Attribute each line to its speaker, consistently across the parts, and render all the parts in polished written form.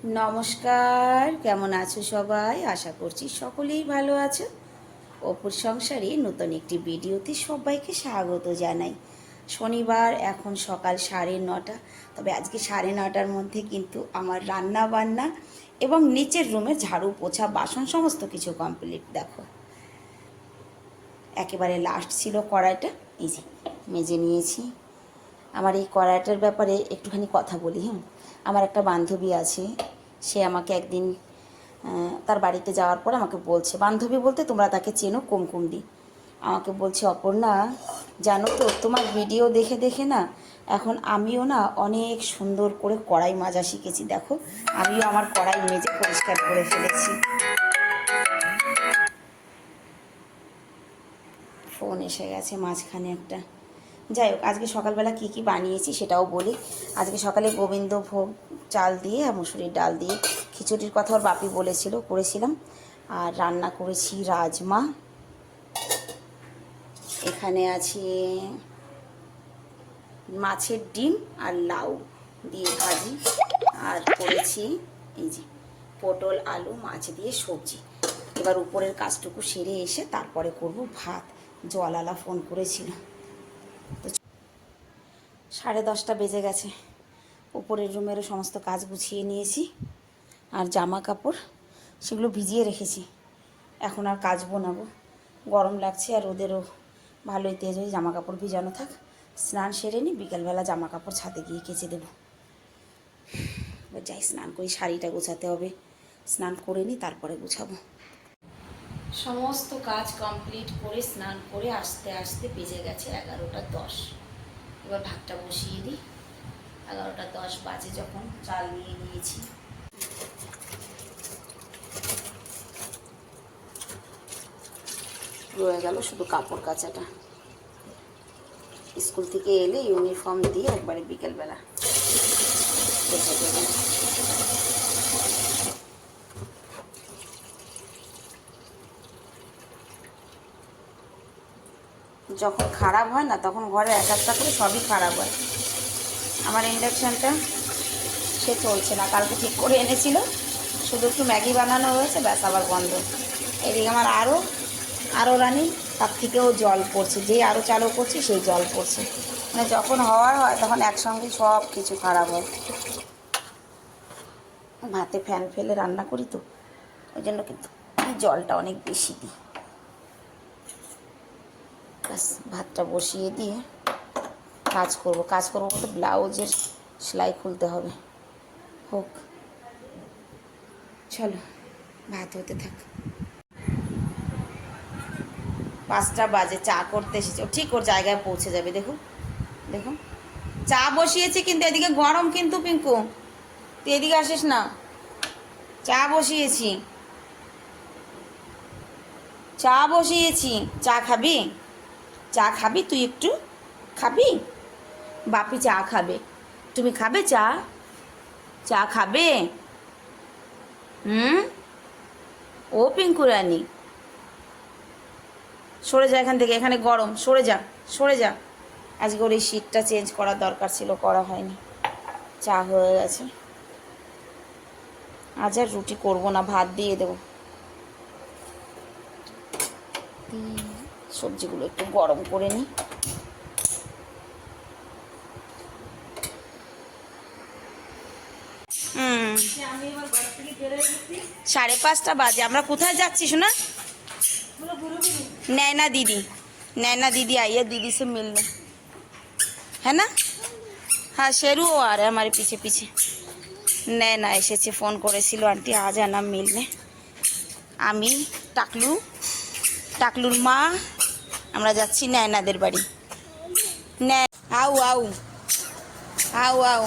Speaker 1: নমস্কার, কেমন আছো সবাই? আশা করছি সকলেই ভালো আছো। অপুর সংসারে নতুন একটি ভিডিওতে সবাইকে স্বাগত জানাই। শনিবার, এখন সকাল 9:30। তবে আজকে 9:30টার মধ্যে কিন্তু আমার রান্না বান্না এবং নিচের রুমে ঝাড়ু পোছা বাসন সমস্ত কিছু কমপ্লিট। দেখো, একেবারে লাস্ট ছিল কড়াইটা, এই যে মেজে নিয়েছি। আমার এই কড়াইটার ব্যাপারে একটুখানি কথা বলি। আমার একটা বান্ধবী আছে, সে আমাকে একদিন তার বাড়িতে যাওয়ার পর আমাকে বলছে, বান্ধবী বলতে তোমরা তাকে চেনো, কুমকুমদি, আমাকে বলছে, অপর্ণা জানো তো, তোমার ভিডিও দেখে দেখে না এখন আমিও না অনেক সুন্দর করে কড়াই মাজা শিখেছি। দেখো, আমিও আমার কড়াই মেজে পরিষ্কার করে ফেলেছি। ফোন এসে গেছে মাঝখানে একটা। যাই হোক, আজকে সকালবেলা কি কি বানিয়েছি সেটাও বলি। আজকে সকালে গোবিন্দভোগ চাল দিয়ে আর মুসুরির ডাল দিয়ে খিচুড়ির কথা ওর বাপি বলেছিল, করেছিলাম। আর রান্না করেছি রাজমা, এখানে আছে মাছের ডিম আর লাউ দিয়ে ভাজি, আর করেছি এই যে পটল আলু মাছ দিয়ে সবজি। এবার উপরের কাজটুকু সেরে এসে তারপরে করব ভাত। জলালা ফোন করেছিল। তো 10:30 বেজে গেছে। উপরের রুমেরও সমস্ত কাজ গুছিয়ে নিয়েছি, আর জামা কাপড় সেগুলো ভিজিয়ে রেখেছি। এখন আর কাচবো না গো, গরম লাগছে, আর ওদেরও ভালোই তেজ হয়ে জামা কাপড় ভিজানো থাক। স্নান সেরে নিই, বিকালবেলা জামা কাপড় ছাদে গিয়ে কেচে দেবো। এবার যাই স্নান করি, শাড়িটা গোছাতে হবে, স্নান করে নিই তারপরে গুছাবো। সমস্ত কাজ কমপ্লিট করে স্নান করে আস্তে আস্তে বেজে গেছে 11:10। এবার ভাতটা বসিয়ে দিই। 11:10 বাজে যখন, চাল নিয়ে নিয়েছি। রয়ে গেল শুধু কাপড় কাচাটা। স্কুল থেকে এলে ইউনিফর্ম দিয়ে একবারে বিকেলবেলা কেচে দেবো। যখন খারাপ হয় না তখন ঘরে এক একটা করে সবই খারাপ হয়। আমার ইন্ডাকশানটা সে চলছে না, কালকে ঠিক করে এনেছিল, শুধু একটু ম্যাগি বানানো হয়েছে, ব্যাস আবার বন্ধ। এদিকে আমার আরও রানি, তার থেকেও জল পড়ছে, যেই আরও চালু করছে সেই জল পড়ছে। মানে যখন হওয়ার হয় তখন একসঙ্গে সব কিছু খারাপ হয়। ভাতে ফ্যান ফেলে রান্না করি তো, ওই জন্য কিন্তু জলটা অনেক বেশি দিই। ব্যাস ভাতটা বসিয়ে দিয়ে কাজ করব বলতে ব্লাউজের সেলাই খুলতে হবে। হোক, চলো ভাত হতে থাক। 5টা বাজে, চা করতে এসেছে, ঠিক ওর জায়গায় পৌঁছে যাবে। দেখুন দেখুন, চা বসিয়েছি কিন্তু এদিকে গরম, কিন্তু পিঙ্কু তুই এদিকে আসিস না, চা বসিয়েছি, চা খাবি? চা খাবি? তুই একটু খাবি? বাপি চা খাবে, তুমি খাবে চা? চা খাবে? ও পিঙ্কু রানী, সরে যা এখান থেকে, এখানে গরম, সরে যা সরে যা। আজকে ওর এই শীটটা চেঞ্জ করার দরকার ছিল, করা হয়নি। চা হয়ে গেছে। আজ আর রুটি করবো না, ভাত দিয়ে দেবো। সবজিগুলো একটু গরম করে নিই। হুম, 5:30 বাজে। আমরা কোথায় যাচ্ছি শোনা? नैना दीदी आई है, दीदी से मिलने, है ना? हाँ, शेरू आ रहा है हमारे पीछे पीछे। नैना এসেছে, ফোন করেছিল, আন্টি আ জানা মিলনে। আমি টাকলুর মা আমরা যাচ্ছি নয়নাদের বাড়ি। আউ আউ আউ আউ।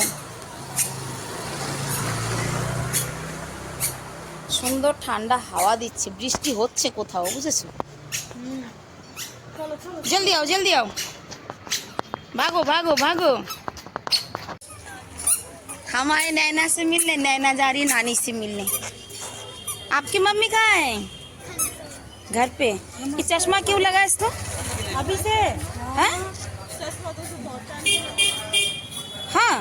Speaker 1: সুন্দর ঠান্ডা হাওয়া দিচ্ছে, বৃষ্টি হচ্ছে কোথাও, বুঝেছো? जल्दी आओ, भागो भागो भागो। हम आए नैना से मिलने, नैना जा रही नानी से मिलने। आपकी मम्मी कहाँ है? घर पे। ये चश्मा क्यों लगा इसको अभी से? हैं? हाँ,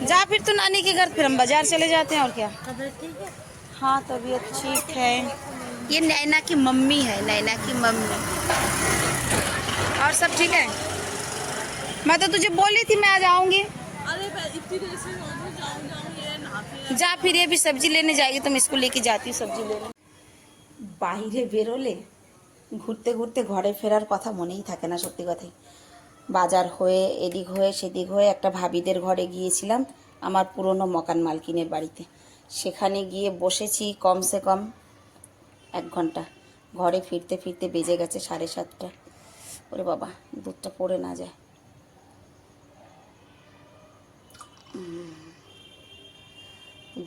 Speaker 1: जा फिर तू नानी के घर, फिर हम बाजार चले जाते हैं और क्या।
Speaker 2: तबीयत ठीक है?
Speaker 1: हाँ तबीयत ठीक है। ये नैना की मम्मी है, नैना की मम्मी। और सब ठीक है? मैं तो तुझे बोली थी मैं आज आऊंगी।
Speaker 2: अरे इतनी देर से जाऊँ ये नहाते
Speaker 1: जा फिर, ये भी सब्जी लेने जाएगी तो मैं इसको लेके जाती हूँ सब्जी लेने। বাইরে বেরোলে ঘুরতে ঘুরতে ঘরে ফেরার কথা মনেই থাকে না, সত্যি কথাই। বাজার হয়ে এদিক হয়ে সেদিক হয়ে একটা ভাবিদের ঘরে গিয়েছিলাম, আমার পুরনো মকান মালকিনের বাড়িতে। সেখানে গিয়ে বসেছি কমসে কম 1 ঘন্টা। ঘরে ফিরতে ফিরতে বেজে গেছে 7:30। ওরে বাবা, দুধটা পড়ে না যায়।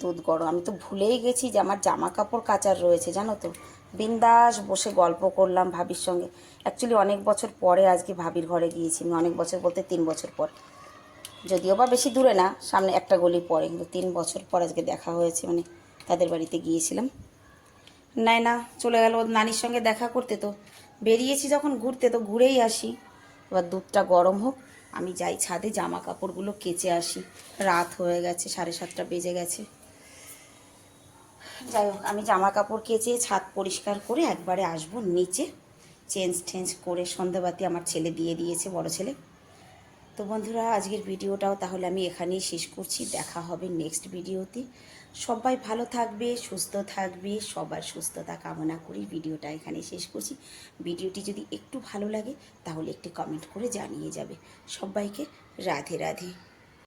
Speaker 1: দুধ গরম। আমি তো ভুলেই গেছি যে আমার জামা কাপড় কাচার রয়েছে, জানো তো। বিন্দাস বসে গল্প করলাম ভাবির সঙ্গে। অ্যাকচুয়ালি অনেক বছর পরে আজকে ভাবির ঘরে গিয়েছি আমি, অনেক বছর বলতে 3 বছর পর। যদিও বা বেশি দূরে না, সামনে একটা গলি পরে, কিন্তু 3 বছর পর আজকে দেখা হয়েছে, মানে তাদের বাড়িতে গিয়েছিলাম। না চলে গেল ওর নানির সঙ্গে দেখা করতে, তো বেরিয়েছি যখন ঘুরতে তো ঘুরেই আসি। এবার দুধটা গরম হোক, আমি যাই ছাদে জামা কাপড়গুলো কেচে আসি। রাত হয়ে গেছে, 7:30 বেজে গেছে। যাই হোক, আমি জামা কাপড় কেচে ছাদ পরিষ্কার করে একবারে আসবো নিচে। চেঞ্জ টেঞ্জ করে সন্ধ্যাবাতি আমার ছেলে দিয়ে দিয়েছে, বড় ছেলে। তো বন্ধুরা, আজকের ভিডিওটাও তাহলে আমি এখানেই শেষ করছি। দেখা হবে নেক্সট ভিডিওতে। সবাই ভালো থাকবে, সুস্থ থাকবে, সবার সুস্থতা কামনা করি ভিডিওটা এখানেই শেষ করছি। ভিডিওটি যদি একটু ভালো লাগে তাহলে একটি কমেন্ট করে জানিয়ে যাবে। সবাইকে রাধে রাধে।